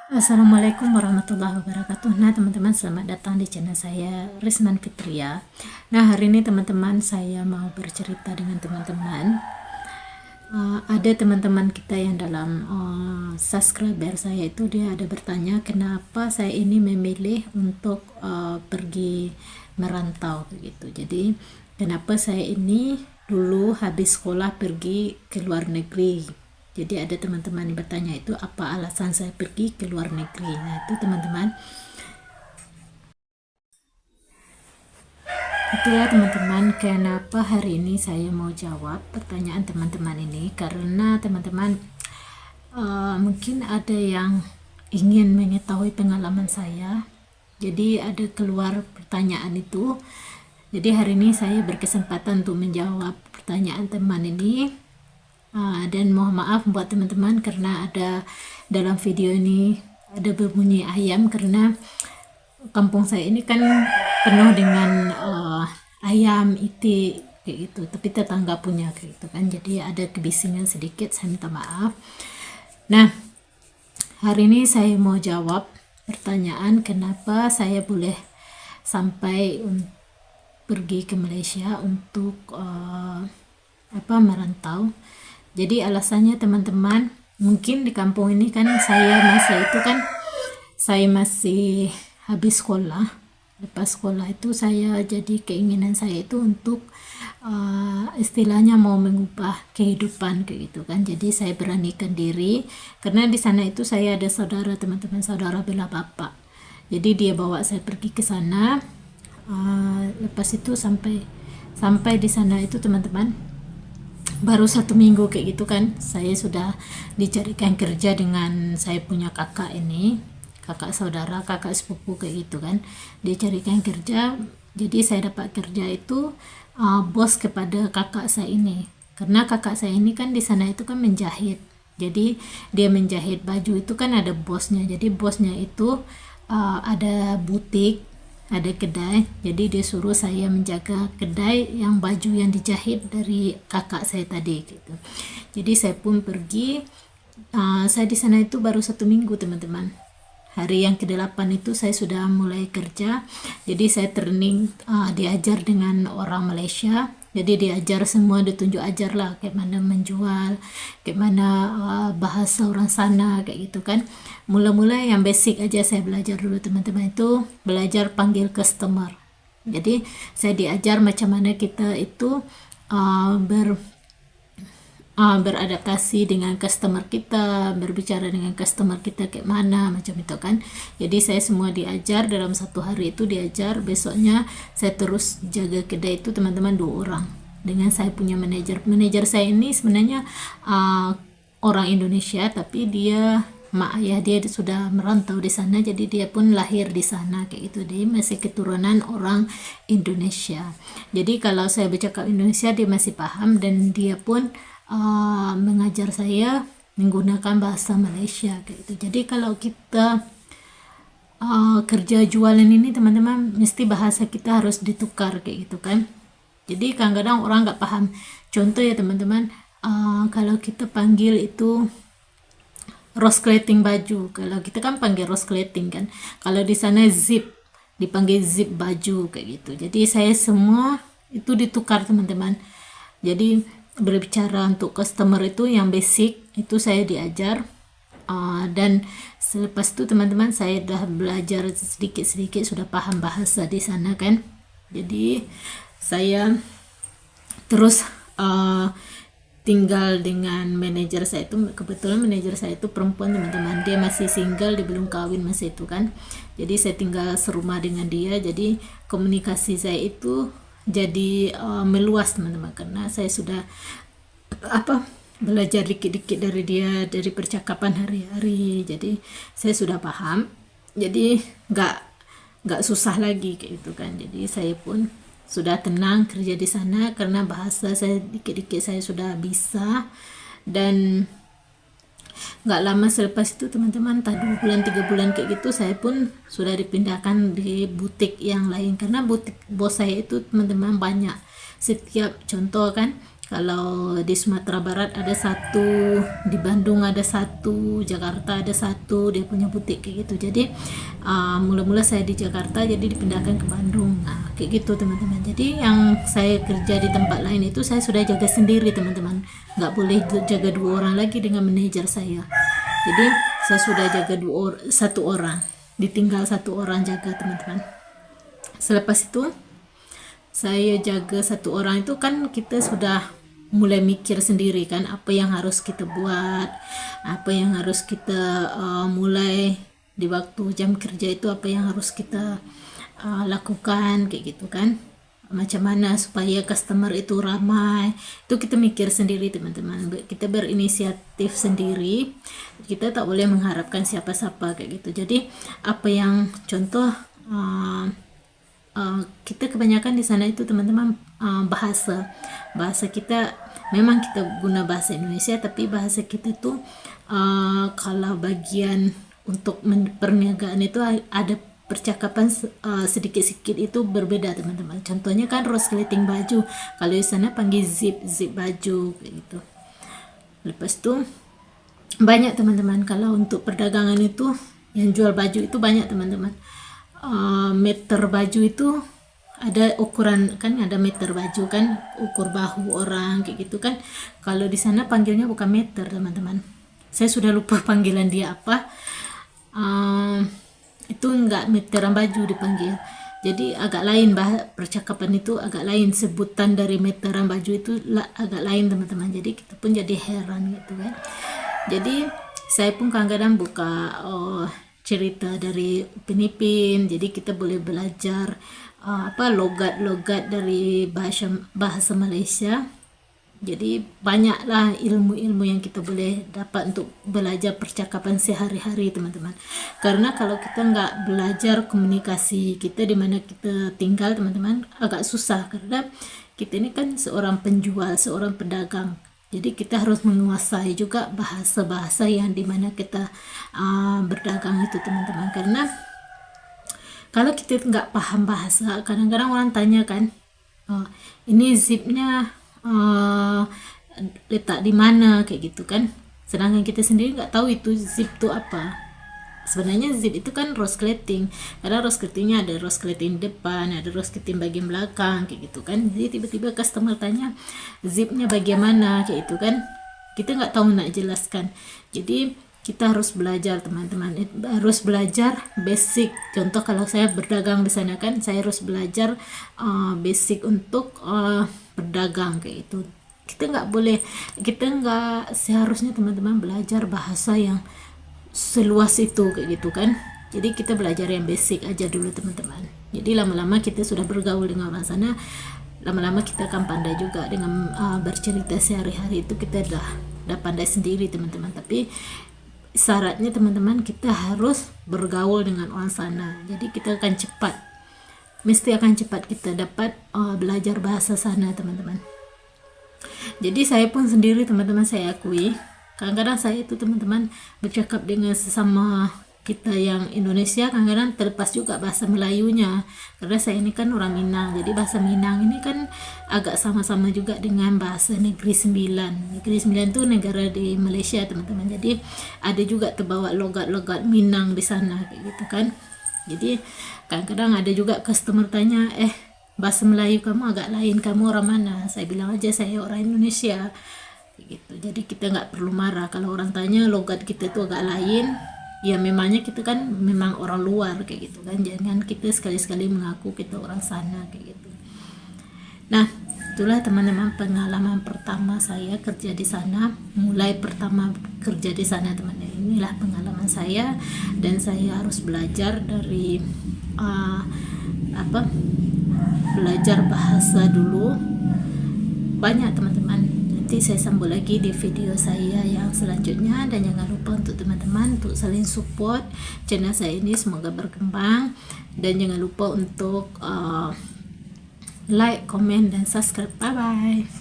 Assalamualaikum warahmatullahi wabarakatuh. Nah, teman-teman, selamat datang di channel saya, Risman Fitria. Nah, hari ini teman-teman, saya mau bercerita dengan teman-teman. Ada teman-teman kita yang dalam subscriber saya itu, dia ada bertanya kenapa saya ini memilih untuk pergi merantau begitu. Jadi, kenapa saya ini dulu habis sekolah pergi ke luar negeri. Jadi ada teman-teman yang bertanya itu apa alasan saya pergi ke luar negeri. Nah, itu teman-teman, itulah teman-teman kenapa hari ini saya mau jawab pertanyaan teman-teman ini, karena teman-teman mungkin ada yang ingin mengetahui pengalaman saya. Jadi ada keluar pertanyaan itu. Jadi hari ini saya berkesempatan untuk menjawab pertanyaan teman ini. Dan mohon maaf buat teman-teman karena ada dalam video ini ada berbunyi ayam, karena kampung saya ini kan penuh dengan ayam, itik kayak gitu, tapi tetangga punya kayak gitu kan, jadi ada kebisingan sedikit, saya minta maaf. Nah, hari ini saya mau jawab pertanyaan kenapa saya boleh sampai pergi ke Malaysia untuk merantau. Jadi alasannya teman-teman, mungkin di kampung ini kan saya masih habis sekolah. Lepas sekolah itu saya jadi keinginan saya itu untuk istilahnya mau mengubah kehidupan kayak gitu kan. Jadi saya beranikan diri karena di sana itu saya ada saudara, teman-teman, saudara bela bapak. Jadi dia bawa saya pergi ke sana. Lepas itu sampai di sana itu teman-teman, baru 1 minggu kayak gitu kan, saya sudah dicarikan kerja dengan saya punya kakak ini, kakak saudara, kakak sepupu kayak gitu kan, dia carikan kerja. Jadi saya dapat kerja itu bos kepada kakak saya ini, karena kakak saya ini kan di sana itu kan menjahit. Jadi dia menjahit baju itu kan ada bosnya, jadi bosnya itu ada butik, ada kedai, jadi dia suruh saya menjaga kedai yang baju yang dijahit dari kakak saya tadi gitu. Jadi saya pun pergi. Saya di sana itu baru 1 minggu teman-teman. Hari yang ke-8 itu saya sudah mulai kerja. Jadi saya training, diajar dengan orang Malaysia. Jadi diajar semua, ditunjuk ajar lah kayak mana menjual, kayak mana bahasa orang sana kayak gitu kan. Mula-mula yang basic aja saya belajar dulu teman-teman, itu belajar panggil customer. Jadi saya diajar macam mana kita itu uh, ber beradaptasi dengan customer kita, berbicara dengan customer kita kayak mana, macam itu kan. Jadi saya semua diajar dalam 1 hari itu diajar. Besoknya saya terus jaga kedai itu teman-teman, 2 orang dengan saya punya manajer saya ini sebenarnya orang Indonesia, tapi dia mak ayah dia sudah merantau di sana, jadi dia pun lahir di sana kayak gitu, dia masih keturunan orang Indonesia. Jadi kalau saya bercakap Indonesia dia masih paham, dan dia pun mengajar saya menggunakan bahasa Malaysia kayak gitu. Jadi kalau kita kerja jualan ini teman-teman, mesti bahasa kita harus ditukar kayak gitu kan. Jadi kadang-kadang orang nggak paham. Contoh ya teman-teman, kalau kita panggil itu roscleting baju, kalau kita kan panggil roscleting kan, kalau di sana zip dipanggil zip baju kayak gitu. Jadi saya semua itu ditukar teman-teman. Jadi berbicara untuk customer itu yang basic itu saya diajar. Dan selepas itu teman-teman saya sudah belajar sedikit-sedikit, sudah paham bahasa di sana kan. Jadi saya terus tinggal dengan manajer saya itu. Kebetulan manajer saya itu perempuan teman-teman, dia masih single, dia belum kawin masa itu kan. Jadi saya tinggal serumah dengan dia, jadi komunikasi saya itu jadi meluas teman-teman, karena saya sudah belajar dikit-dikit dari dia, dari percakapan hari-hari. Jadi saya sudah paham, jadi nggak susah lagi kayak gitu kan. Jadi saya pun sudah tenang kerja di sana karena bahasa saya dikit-dikit saya sudah bisa. Dan nggak lama selepas itu teman-teman, entah 2 bulan 3 bulan kayak gitu, saya pun sudah dipindahkan di butik yang lain, karena butik bos saya itu teman-teman banyak. Setiap contoh kan, Kalau di Sumatera Barat ada satu, di Bandung ada satu, Jakarta ada satu, dia punya butik kayak gitu. Jadi mula-mula saya di Jakarta, jadi dipindahkan ke Bandung. Nah, kayak gitu teman-teman. Jadi yang saya kerja di tempat lain itu saya sudah jaga sendiri teman-teman. Nggak boleh jaga 2 orang lagi dengan manajer saya. Jadi saya sudah jaga 1 orang, ditinggal 1 orang jaga teman-teman. Selepas itu saya jaga 1 orang itu kan kita sudah mulai mikir sendiri kan apa yang harus kita buat, apa yang harus kita mulai di waktu jam kerja itu, apa yang harus kita lakukan kayak gitu kan, macam mana supaya customer itu ramai, itu kita mikir sendiri teman-teman. Kita berinisiatif sendiri, kita tak boleh mengharapkan siapa-siapa kayak gitu. Jadi apa yang contoh kita kebanyakan di sana itu teman-teman bahasa kita memang kita guna bahasa Indonesia, tapi bahasa kita tuh kalau bagian untuk perniagaan itu ada percakapan sedikit-sedikit itu berbeda teman-teman. Contohnya kan resleting baju, kalau di sana panggil zip baju kayak gitu. Lepas itu banyak teman-teman, kalau untuk perdagangan itu yang jual baju itu banyak teman-teman. Meter baju itu ada ukuran kan, ada meter baju kan, ukur bahu orang kayak gitu kan. Kalau di sana panggilnya bukan meter teman-teman, saya sudah lupa panggilan dia apa. Itu enggak meteran baju dipanggil, jadi agak lain percakapan itu agak lain, sebutan dari meteran baju itu agak lain teman-teman. Jadi kita pun jadi heran gitu kan. Jadi saya pun kadang-kadang buka cerita dari Upin Ipin, jadi kita boleh belajar logat-logat dari bahasa Malaysia. Jadi banyaklah ilmu-ilmu yang kita boleh dapat untuk belajar percakapan sehari-hari teman-teman. Karena kalau kita nggak belajar komunikasi kita di mana kita tinggal teman-teman, agak susah, karena kita ini kan seorang penjual, seorang pedagang. Jadi kita harus menguasai juga bahasa-bahasa yang dimana kita berdagang itu teman-teman. Karena kalau kita nggak paham bahasa, kadang-kadang orang tanya kan, ini zipnya letak di mana kayak gitu kan. Sedangkan kita sendiri nggak tahu itu zip itu apa. Sebenarnya zip itu kan roscleting, karena roscletingnya ada roscleting depan, ada roscleting bagian belakang kayak gitu kan. Jadi tiba-tiba customer tanya zipnya bagaimana kayak gitu kan, kita nggak tahu nak jelaskan. Jadi kita harus belajar teman-teman, harus belajar basic. Contoh kalau saya berdagang di sana kan, saya harus belajar basic untuk berdagang kayak itu. Kita nggak seharusnya teman-teman belajar bahasa yang seluas itu kayak gitu kan. Jadi kita belajar yang basic aja dulu teman-teman. Jadi lama-lama kita sudah bergaul dengan orang sana, lama-lama kita akan pandai juga dengan bercerita sehari-hari itu, kita udah pandai sendiri teman-teman. Tapi syaratnya teman-teman, kita harus bergaul dengan orang sana. Jadi kita akan cepat, mesti akan cepat kita dapat belajar bahasa sana teman-teman. Jadi saya pun sendiri teman-teman, saya akui kadang-kadang saya itu teman-teman bercakap dengan sesama kita yang Indonesia, kadang-kadang terlepas juga bahasa Melayunya, karena saya ini kan orang Minang. Jadi bahasa Minang ini kan agak sama-sama juga dengan bahasa Negeri Sembilan. Negeri Sembilan itu negara di Malaysia teman-teman. Jadi ada juga terbawa logat-logat Minang di sana kayak gitu kan. Jadi kadang-kadang ada juga customer tanya, bahasa Melayu kamu agak lain, kamu orang mana? Saya bilang aja saya orang Indonesia gitu. Jadi kita nggak perlu marah kalau orang tanya logat kita itu agak lain. Ya memangnya kita kan memang orang luar kayak gitu kan, jangan kita sekali-sekali mengaku kita orang sana kayak gitu. Nah itulah teman-teman pengalaman pertama saya kerja di sana, mulai pertama kerja di sana teman-teman. Inilah pengalaman saya, dan saya harus belajar dari belajar bahasa dulu banyak teman-teman. Nanti saya sambung lagi di video saya yang selanjutnya, dan jangan lupa untuk teman-teman untuk saling support channel saya ini, semoga berkembang. Dan jangan lupa untuk like, comment, dan subscribe. Bye bye.